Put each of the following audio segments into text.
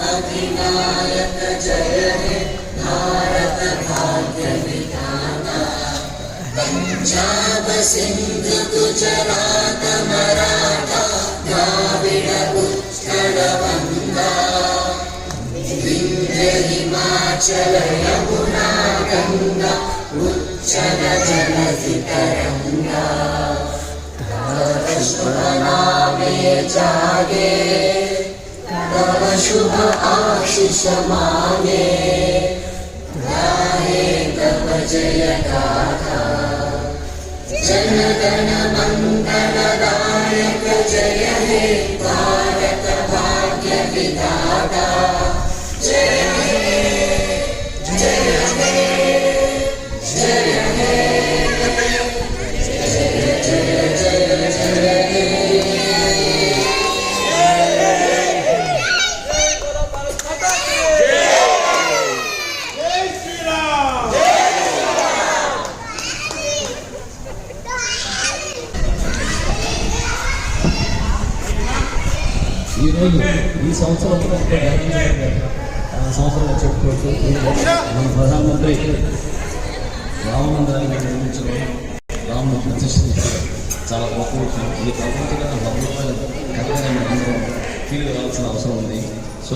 अधिनायक जय हे भारत भाग्य विधाता पंजाब सिंध गुजरात मराठा द्राविड उत्कल गंगा विंध्य हिमाचल यमुना गंगा उच्चल जलधि तरंगा शुभ नामे जागे तव शुभ आशीष मांगे गाहे तव जय गाथा जन गण मंगल दायक जय हे भारत भाग्य विधाता जय हे जय हे जय हे ఈ సంవత్సరం సంవత్సరం చెప్పుకోవచ్చు. మన ప్రధానమంత్రి రామ మందిరాన్ని నిర్మించడం, రామును ప్రతిష్ఠించడం చాలా గొప్ప విషయం. ఈ ప్రపంచంగా 100 రూపాయలు కట్టగా అందరం ఫీల్ కావాల్సిన అవసరం ఉంది. So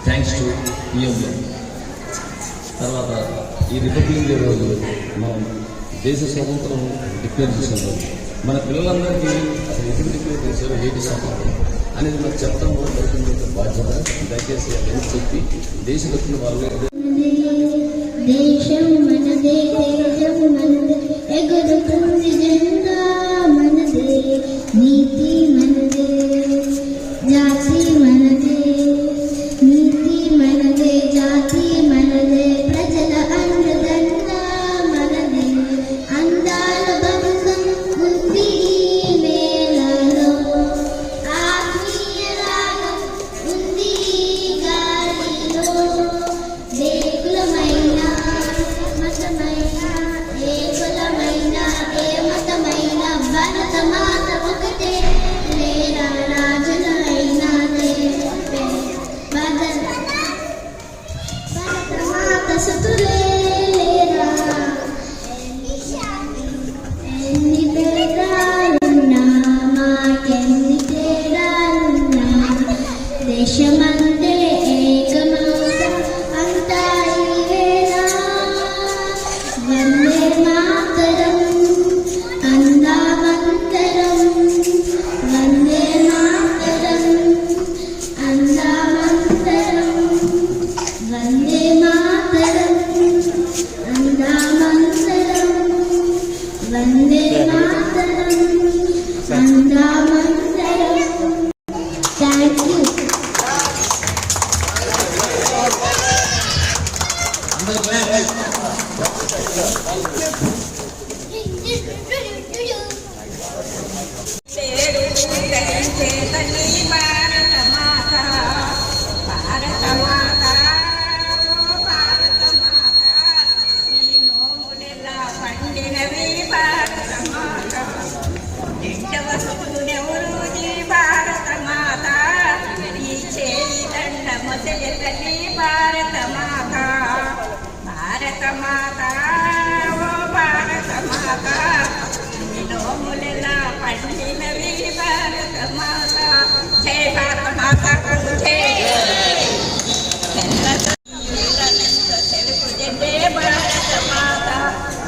thanks to PM. తర్వాత ఈ రిపబ్లిక్ డే రోజు మనం దేశ స్వతంత్రం డిక్లేర్ చేసిన రోజు మన పిల్లలందరికీ అసలు ఎప్పుడు డిక్లేర్ చేశారో ఏంటి స్వతంత్రం అనేది మనకు చెప్తాం కూడా దొరికిన బాధ్యత. దయచేసి అవన్నీ చెప్పి దేశభక్తులు వాళ్ళు దేశం మనదే తేజం మనదే ఎగురుతుంది జెండా మనదే నీతి మనదే జాతి మనదే నీతి మనదే జాతి మనదే ప్రజల అండదండ మనదే అందాల బంధం ఉంది ఈ నేలలో ఆత్మీయ రాగం ఉంది ఈ గాలిలో దేకులమైన మతమైన ఏ కులమైన ఏ మతమైన భారత మాత ఒకటే లేరా రాజులైనా భారత మాత సుతులే లేరా ఎన్ని భేదాలున్నా మాకెన్ని తేడాలున్నా దేశమంతే ఏకమౌత అంతా ఇవేనా వందే మాతరం అందామంతరం వందే మాతరం అందామంతరం వందే మాతరం అందామంతరం వందే మాతరం అందామంతరం. Thank you.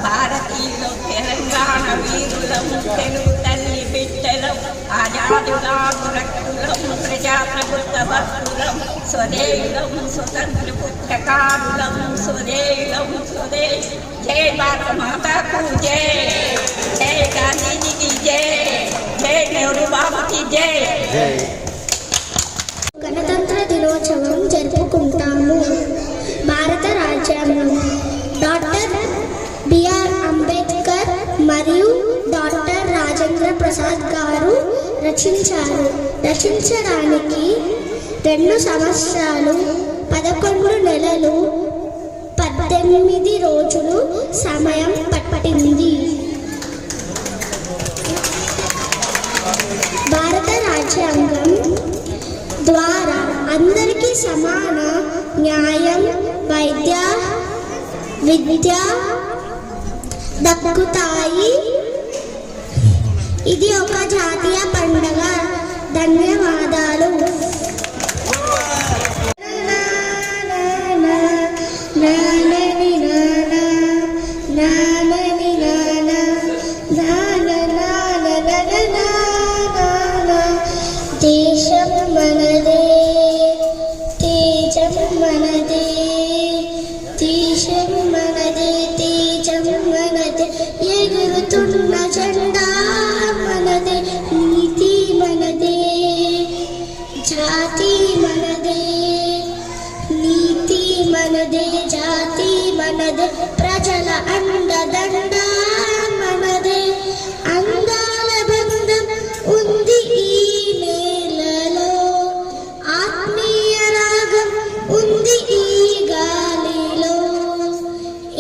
భారతీయులు తెలంగాణ వీరులం తెలుగు తల్లి బిడ్డలం ఆజాదులాగురక్కులం ప్రజాప్రభుత్వ భక్తులం స్వదేయులం స్వతంత్ర పుట్టకారులం స్వదేయులం స్వదే. జై భారత మాతకు జై, జై గాంధీజీకి జై, జై నెహ్రూ బాబుకి జై. గణతంత్ర దినోత్సవం జరుపుకుంటాము. భారత రాజ్యాంగం డాక్టర్ బిఆర్ అంబేద్కర్ మరియు డాక్టర్ రాజేంద్ర ప్రసాద్ గారు రచించడానికి 2 సంవత్సరాలు 11 నెలలు 18 రోజులు సమయం పట్టింది. సమాన న్యాయం, విద్య దక్కుతాయి. ఇది ఒక జాతీయ పండుగ. ధన్యవాదాలు. దేశం మనదే, తేజం మనదే, దేశం మనదే, తేజం మనదే, ఎగురుతున్న జెండా మనదే, నీతి మనదే, జాతి మనదే, నీతి మనదే, జాతి మనదే, ప్రజల అండదండ మనదే, అందాల బంధం ఉంది ఈ నేలలో, ఆత్మీయ రాగం ఉంది ఈ గాలిలో,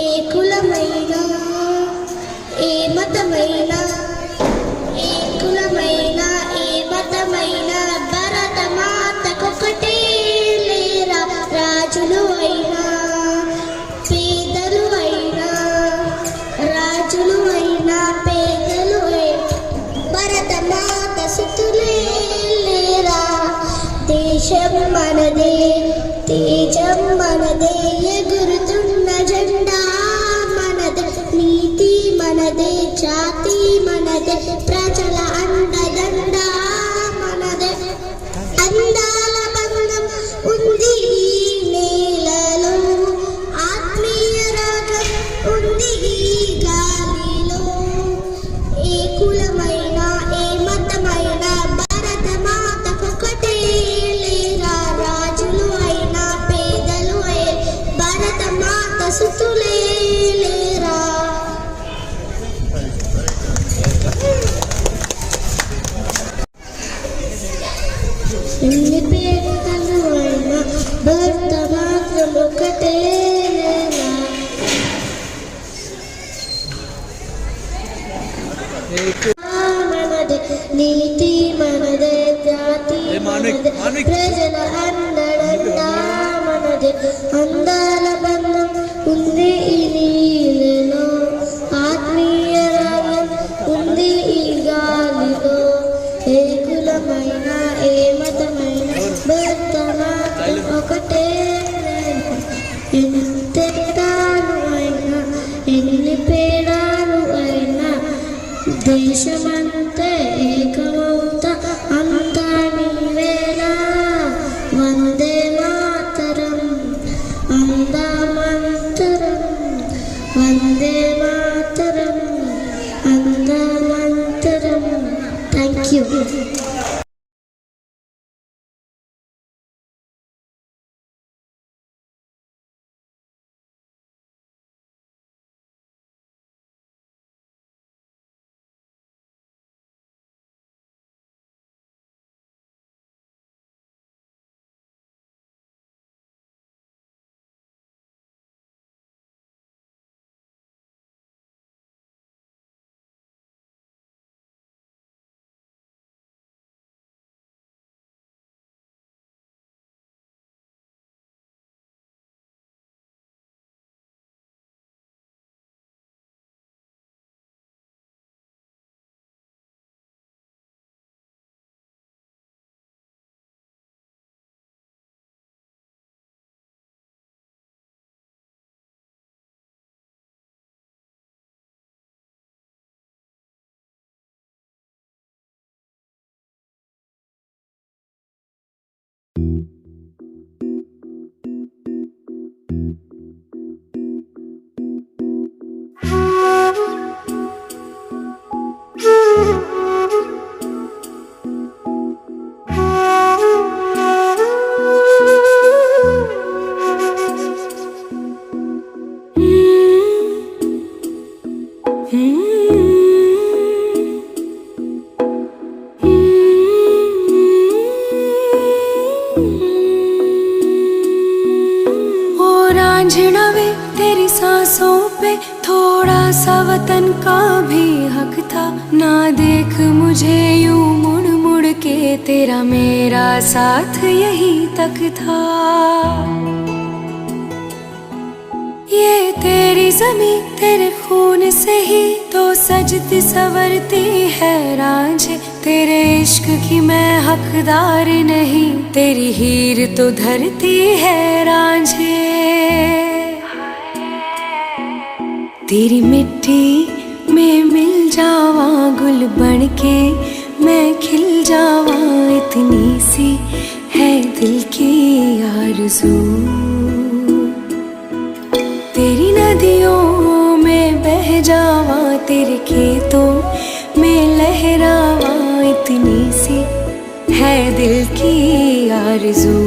ఏ కులమైనా ఏ మతమైనా, ఏ కులమైనా ఏ మతమైనా, భరత మాతకొకటే లేరా, రాజులు అయినా పేదలు అయినా, రాజులు అయినా పేదలు అయినా, భరత మాత సుతులే లేరా. దేశం మనదే, తేజం మనదే, ఎగురుతున్న జెండా మనదే, నీతి మనదే, జాతి మనదే, ప్రజల అండదండ మనదే, అందాల బంధం ఉంది ఈ నేలలో, ఆత్మీయ రాగం ఉంది ఈ గాలిలో, ఏ కులమైనా ఏ మతమైనా, భారత మాతకొకటే లేరా, రాజులు అయినా పేదలు అయినా, భారత మాత సుతులే లేరా. ఎన్ని పేదలు అయినా భర్త మాత్రం ఒకటే లేరా. మనదే, నీతి మనదే, జాతి మనదే, ప్రజల అండదండ మనదే, అందాల బంధం ఉంది ఈ నీళ్ళలో, ఆత్మీయ రాగం ఉంది ఈ గాలిలో, ఏ కులమైనా ఏ మతమైనా, భర్త మాత్రం ఒకటే లేరా. ఎంత ఎత్తాలు అయినా ఎన్ని పేడాలు అయినా, దేశమంతా ఏకమవుతా అంతా నీవేలా. వందే మాతరం, అందమంతరం, వందే మాతరం, అందమంతరం. Thank you. वतन का भी हक था ना, देख मुझे यूं मुड़ मुड़ के तेरा मेरा साथ यहीं तक था। ये तेरी ज़मीं तेरे खून से ही तो सजती संवरती है रांझे। तेरे इश्क की मैं हकदार नहीं, तेरी हीर तो धरती है रांझे। तेरी मिट्टी में मिल जावा गुल बन के मैं खिल जावा, इतनी सी है दिल की आरज़ू। तेरी नदियों में बह जावा, तेरे खेतों में लहरावा, इतनी सी है दिल की आरज़ू।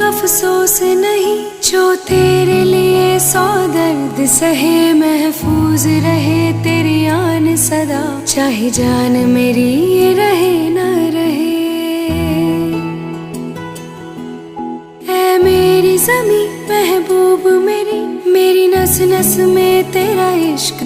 अफसोस नहीं जो तेरे लिए सौ दर्द सहे, महफूज रहे तेरी आन सदा, चाहे जान मेरी ये रहे न रहे। ऐ मेरी ज़मीं महबूब मेरी, मेरी नस नस में तेरा इश्क